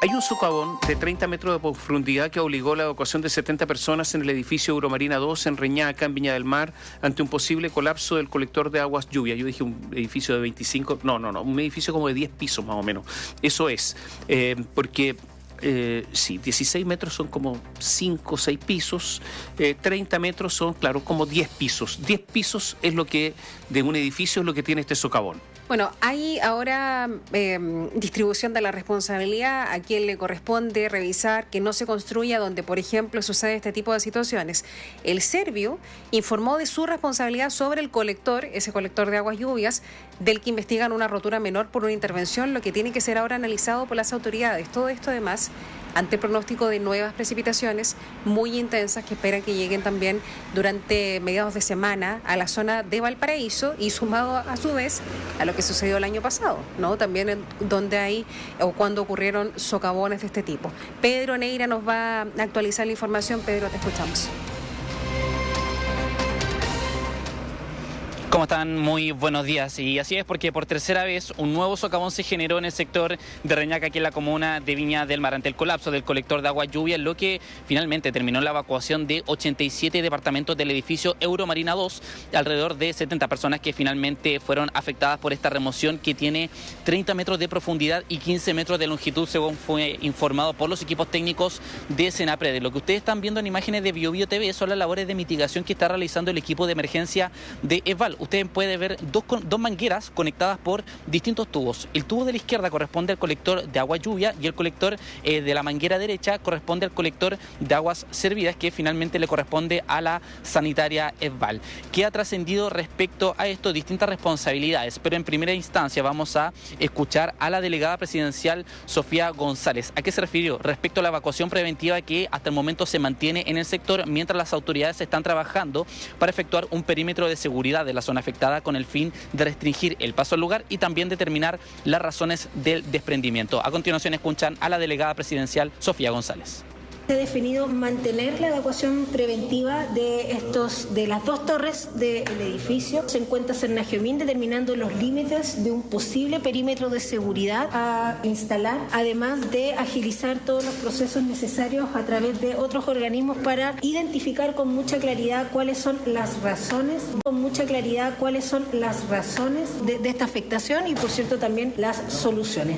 Hay un socavón de 30 metros de profundidad que obligó la evacuación de 70 personas en el edificio Euromarina 2 en Reñaca, en Viña del Mar, ante un posible colapso del colector de aguas lluvia. Yo dije un edificio de 25, no, un edificio como de 10 pisos más o menos. Eso es, porque... sí, 16 metros son como 5 o 6 pisos, 30 metros son, claro, como 10 pisos. 10 pisos es lo que, de un edificio, es lo que tiene este socavón. Bueno, hay ahora distribución de la responsabilidad a quien le corresponde revisar que no se construya donde, por ejemplo, sucede este tipo de situaciones. El Servio informó de su responsabilidad sobre el colector, ese colector de aguas lluvias, del que investigan una rotura menor por una intervención, lo que tiene que ser ahora analizado por las autoridades. Todo esto, además, ante el pronóstico de nuevas precipitaciones muy intensas que esperan que lleguen también durante mediados de semana a la zona de Valparaíso y sumado a su vez a lo que sucedió el año pasado, ¿no? También donde hay o cuando ocurrieron socavones de este tipo. Pedro Neira nos va a actualizar la información. Pedro, te escuchamos. ¿Cómo están? Muy buenos días. Y así es, porque por tercera vez un nuevo socavón se generó en el sector de Reñaca, aquí en la comuna de Viña del Mar, ante el colapso del colector de agua lluvia, lo que finalmente terminó la evacuación de 87 departamentos del edificio Euromarina 2, alrededor de 70 personas que finalmente fueron afectadas por esta remoción que tiene 30 metros de profundidad y 15 metros de longitud, según fue informado por los equipos técnicos de Senapred. Lo que ustedes están viendo en imágenes de BioBio TV son las labores de mitigación que está realizando el equipo de emergencia de EVAL. Usted puede ver dos mangueras conectadas por distintos tubos. El tubo de la izquierda corresponde al colector de agua lluvia y el colector de la manguera derecha corresponde al colector de aguas servidas, que finalmente le corresponde a la sanitaria EVAL. ¿Qué ha trascendido respecto a esto? Distintas responsabilidades, pero en primera instancia vamos a escuchar a la delegada presidencial Sofía González. ¿A qué se refirió? Respecto a la evacuación preventiva que hasta el momento se mantiene en el sector mientras las autoridades están trabajando para efectuar un perímetro de seguridad de la zona afectada con el fin de restringir el paso al lugar y también determinar las razones del desprendimiento. A continuación escuchan a la delegada presidencial Sofía González. Se ha definido mantener la evacuación preventiva de las dos torres del edificio. Se encuentra Cernagiomín determinando los límites de un posible perímetro de seguridad a instalar, además de agilizar todos los procesos necesarios a través de otros organismos para identificar con mucha claridad cuáles son las razones, de esta afectación y, por cierto, también las soluciones.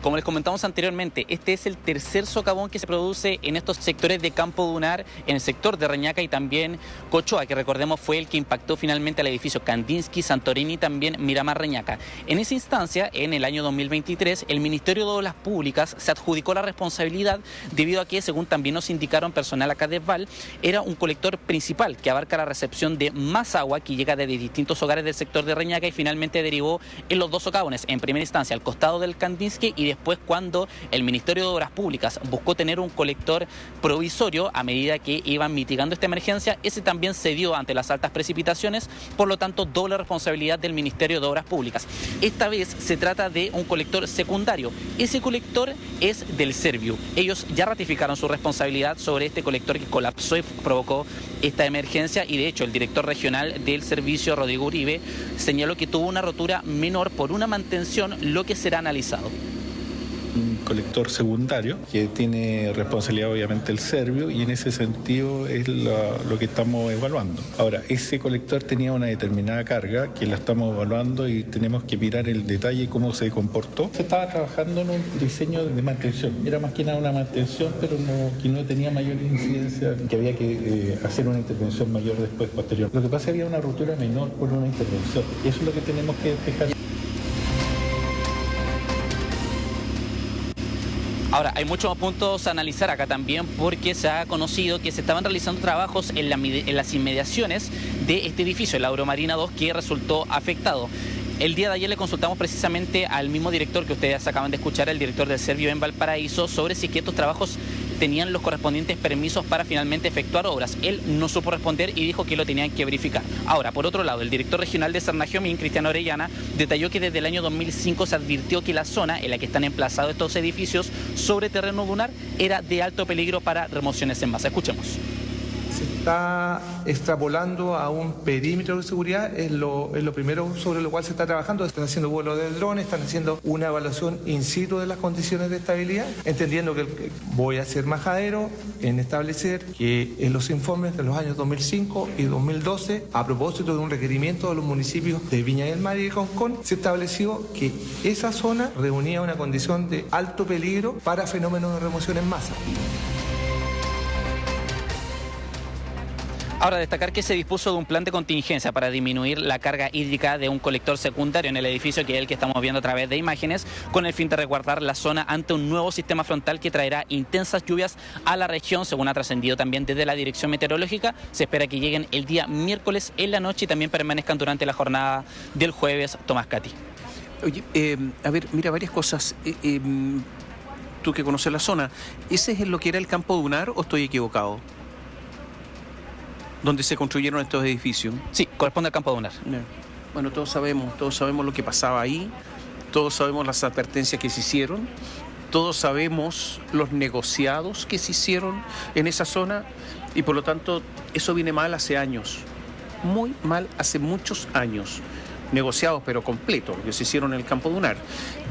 Como les comentamos anteriormente, este es el tercer socavón que se produce en estos sectores de Campo Dunar, en el sector de Reñaca y también Cochoa, que recordemos fue el que impactó finalmente al edificio Kandinsky, Santorini y también Miramar Reñaca. En esa instancia, en el año 2023, el Ministerio de Obras Públicas se adjudicó la responsabilidad debido a que, según también nos indicaron personal acá de EVAL, era un colector principal que abarca la recepción de más agua que llega desde distintos hogares del sector de Reñaca y finalmente derivó en los dos socavones. En primera instancia, al costado del Kandinsky y después cuando el Ministerio de Obras Públicas buscó tener un colector provisorio a medida que iban mitigando esta emergencia, ese también se dio ante las altas precipitaciones, por lo tanto doble responsabilidad del Ministerio de Obras Públicas. Esta vez se trata de un colector secundario. Ese colector es del Servio. Ellos ya ratificaron su responsabilidad sobre este colector que colapsó y provocó esta emergencia y de hecho el director regional del servicio, Rodrigo Uribe, señaló que tuvo una rotura menor por una mantención, lo que será analizado. Un colector secundario que tiene responsabilidad obviamente el Servio y en ese sentido es lo que estamos evaluando. Ahora, ese colector tenía una determinada carga que la estamos evaluando y tenemos que mirar el detalle cómo se comportó. Se estaba trabajando en un diseño de mantención, era más que nada una mantención pero que no tenía mayor incidencia, que había que hacer una intervención mayor después, posterior. Lo que pasa es que había una ruptura menor por una intervención y eso es lo que tenemos que despejar. Ahora, hay muchos puntos a analizar acá también porque se ha conocido que se estaban realizando trabajos en las inmediaciones de este edificio, el Euromarina 2, que resultó afectado. El día de ayer le consultamos precisamente al mismo director que ustedes acaban de escuchar, el director del Servio en Valparaíso, sobre si que estos trabajos tenían los correspondientes permisos para finalmente efectuar obras. Él no supo responder y dijo que lo tenían que verificar. Ahora, por otro lado, el director regional de Cernagiomín, Cristiano Orellana, detalló que desde el año 2005 se advirtió que la zona en la que están emplazados estos edificios sobre terreno dunar era de alto peligro para remociones en masa. Escuchemos. se está extrapolando a un perímetro de seguridad, es lo primero sobre lo cual se está trabajando. Están haciendo vuelos de drones, están haciendo una evaluación in situ de las condiciones de estabilidad, entendiendo que voy a ser majadero en establecer que en los informes de los años 2005 y 2012, a propósito de un requerimiento de los municipios de Viña del Mar y de Concón, se estableció que esa zona reunía una condición de alto peligro para fenómenos de remoción en masa. Ahora, destacar que se dispuso de un plan de contingencia para disminuir la carga hídrica de un colector secundario en el edificio, que es el que estamos viendo a través de imágenes, con el fin de resguardar la zona ante un nuevo sistema frontal que traerá intensas lluvias a la región, según ha trascendido también desde la Dirección Meteorológica. Se espera que lleguen el día miércoles en la noche y también permanezcan durante la jornada del jueves. Tomás Cati. Oye, a ver, mira, varias cosas. Tú que conoces la zona, ¿ese es lo que era el campo dunar o estoy equivocado? ¿Donde se construyeron estos edificios? Sí, corresponde al campo dunar. Bueno, todos sabemos lo que pasaba ahí, todos sabemos las advertencias que se hicieron, todos sabemos los negociados que se hicieron en esa zona y por lo tanto eso viene mal hace años, muy mal hace muchos años. Negociados pero completos, que se hicieron en el campo dunar.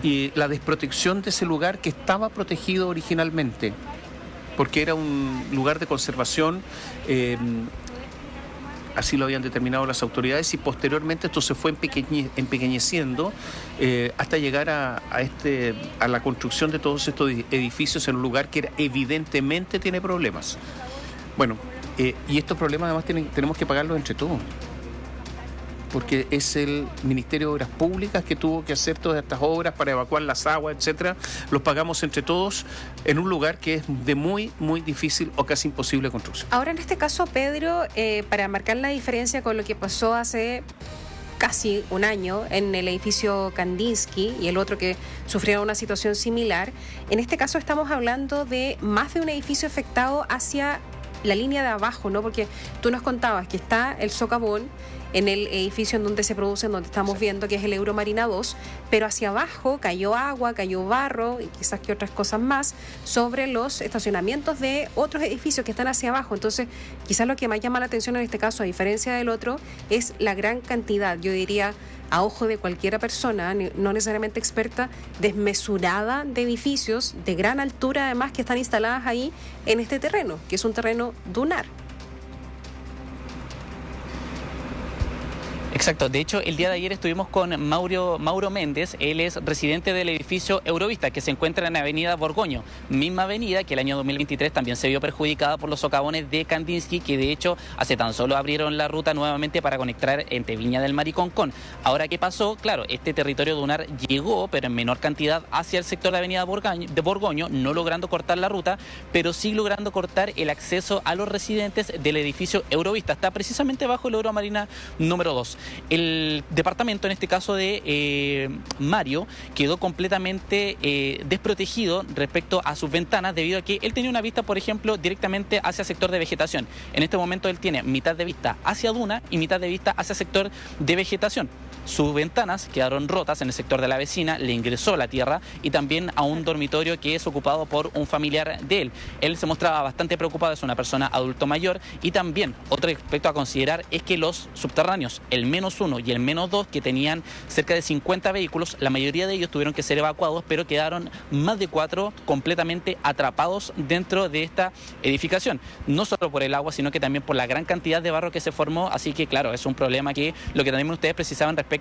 Y la desprotección de ese lugar que estaba protegido originalmente, porque era un lugar de conservación, así lo habían determinado las autoridades, y posteriormente esto se fue empequeñeciendo hasta llegar a la construcción de todos estos edificios en un lugar que evidentemente tiene problemas. Bueno, y estos problemas además tenemos que pagarlos entre todos, porque es el Ministerio de Obras Públicas que tuvo que hacer todas estas obras para evacuar las aguas, etcétera. Los pagamos entre todos en un lugar que es de muy, muy difícil o casi imposible construcción. Ahora, en este caso, Pedro, para marcar la diferencia con lo que pasó hace casi un año en el edificio Kandinsky y el otro que sufrieron una situación similar, en este caso estamos hablando de más de un edificio afectado hacia la línea de abajo, ¿no? Porque tú nos contabas que está el socavón en el edificio en donde se producen, donde estamos viendo que es el Euromarina 2, pero hacia abajo cayó agua, cayó barro y quizás que otras cosas más sobre los estacionamientos de otros edificios que están hacia abajo. Entonces, quizás lo que más llama la atención en este caso, a diferencia del otro, es la gran cantidad, yo diría, a ojo de cualquiera persona, no necesariamente experta, desmesurada de edificios de gran altura, además, que están instaladas ahí en este terreno, que es un terreno dunar. Exacto, de hecho el día de ayer estuvimos con Mauro Méndez, él es residente del edificio Eurovista que se encuentra en la avenida Borgoño, misma avenida que el año 2023 también se vio perjudicada por los socavones de Kandinsky, que de hecho hace tan solo abrieron la ruta nuevamente para conectar entre Viña del Mar y Concón. Ahora, ¿qué pasó? Claro, este territorio dunar llegó, pero en menor cantidad, hacia el sector de avenida de Borgoño, no logrando cortar la ruta, pero sí logrando cortar el acceso a los residentes del edificio Eurovista. Está precisamente bajo el Euromarina número 2. El departamento, en este caso de Mario, quedó completamente desprotegido respecto a sus ventanas debido a que él tenía una vista, por ejemplo, directamente hacia el sector de vegetación. En este momento él tiene mitad de vista hacia duna y mitad de vista hacia el sector de vegetación. Sus ventanas quedaron rotas en el sector de la vecina, le ingresó la tierra y también a un dormitorio que es ocupado por un familiar de él. Él se mostraba bastante preocupado, es una persona adulto mayor, y también otro aspecto a considerar es que los subterráneos, el -1 y el -2, que tenían cerca de 50 vehículos, la mayoría de ellos tuvieron que ser evacuados, pero quedaron más de 4 completamente atrapados dentro de esta edificación, no solo por el agua, sino que también por la gran cantidad de barro que se formó. Así que claro, es un problema que lo que también ustedes precisaban respecto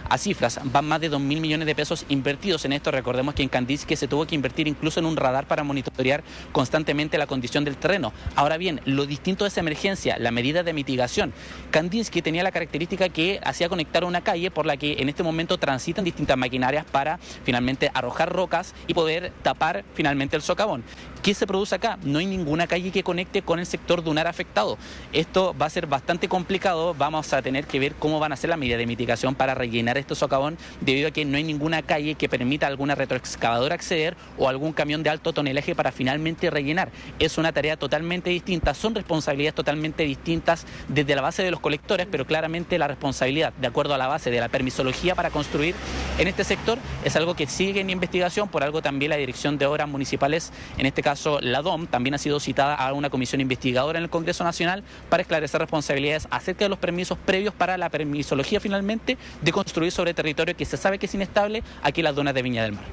a cifras, van más de 2.000 millones de pesos invertidos en esto. Recordemos que en Kandinsky se tuvo que invertir incluso en un radar para monitorear constantemente la condición del terreno. Ahora bien, lo distinto de esa emergencia, la medida de mitigación. Kandinsky tenía la característica que hacía conectar una calle por la que en este momento transitan distintas maquinarias para finalmente arrojar rocas y poder tapar finalmente el socavón. ¿Qué se produce acá? No hay ninguna calle que conecte con el sector dunar afectado. Esto va a ser bastante complicado, vamos a tener que ver cómo van a ser las medidas de mitigación para rellenar este socavón, debido a que no hay ninguna calle que permita a alguna retroexcavadora acceder o algún camión de alto tonelaje para finalmente rellenar. Es una tarea totalmente distinta, son responsabilidades totalmente distintas desde la base de los colectores, pero claramente la responsabilidad, de acuerdo a la base de la permisología para construir en este sector, es algo que sigue en investigación. Por algo también la Dirección de Obras Municipales, en este caso la DOM, también ha sido citada a una comisión investigadora en el Congreso Nacional para esclarecer responsabilidades acerca de los permisos previos para la permisología finalmente de construir sobre territorio que se sabe que es inestable aquí en las dunas de Viña del Mar.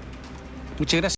Muchas gracias.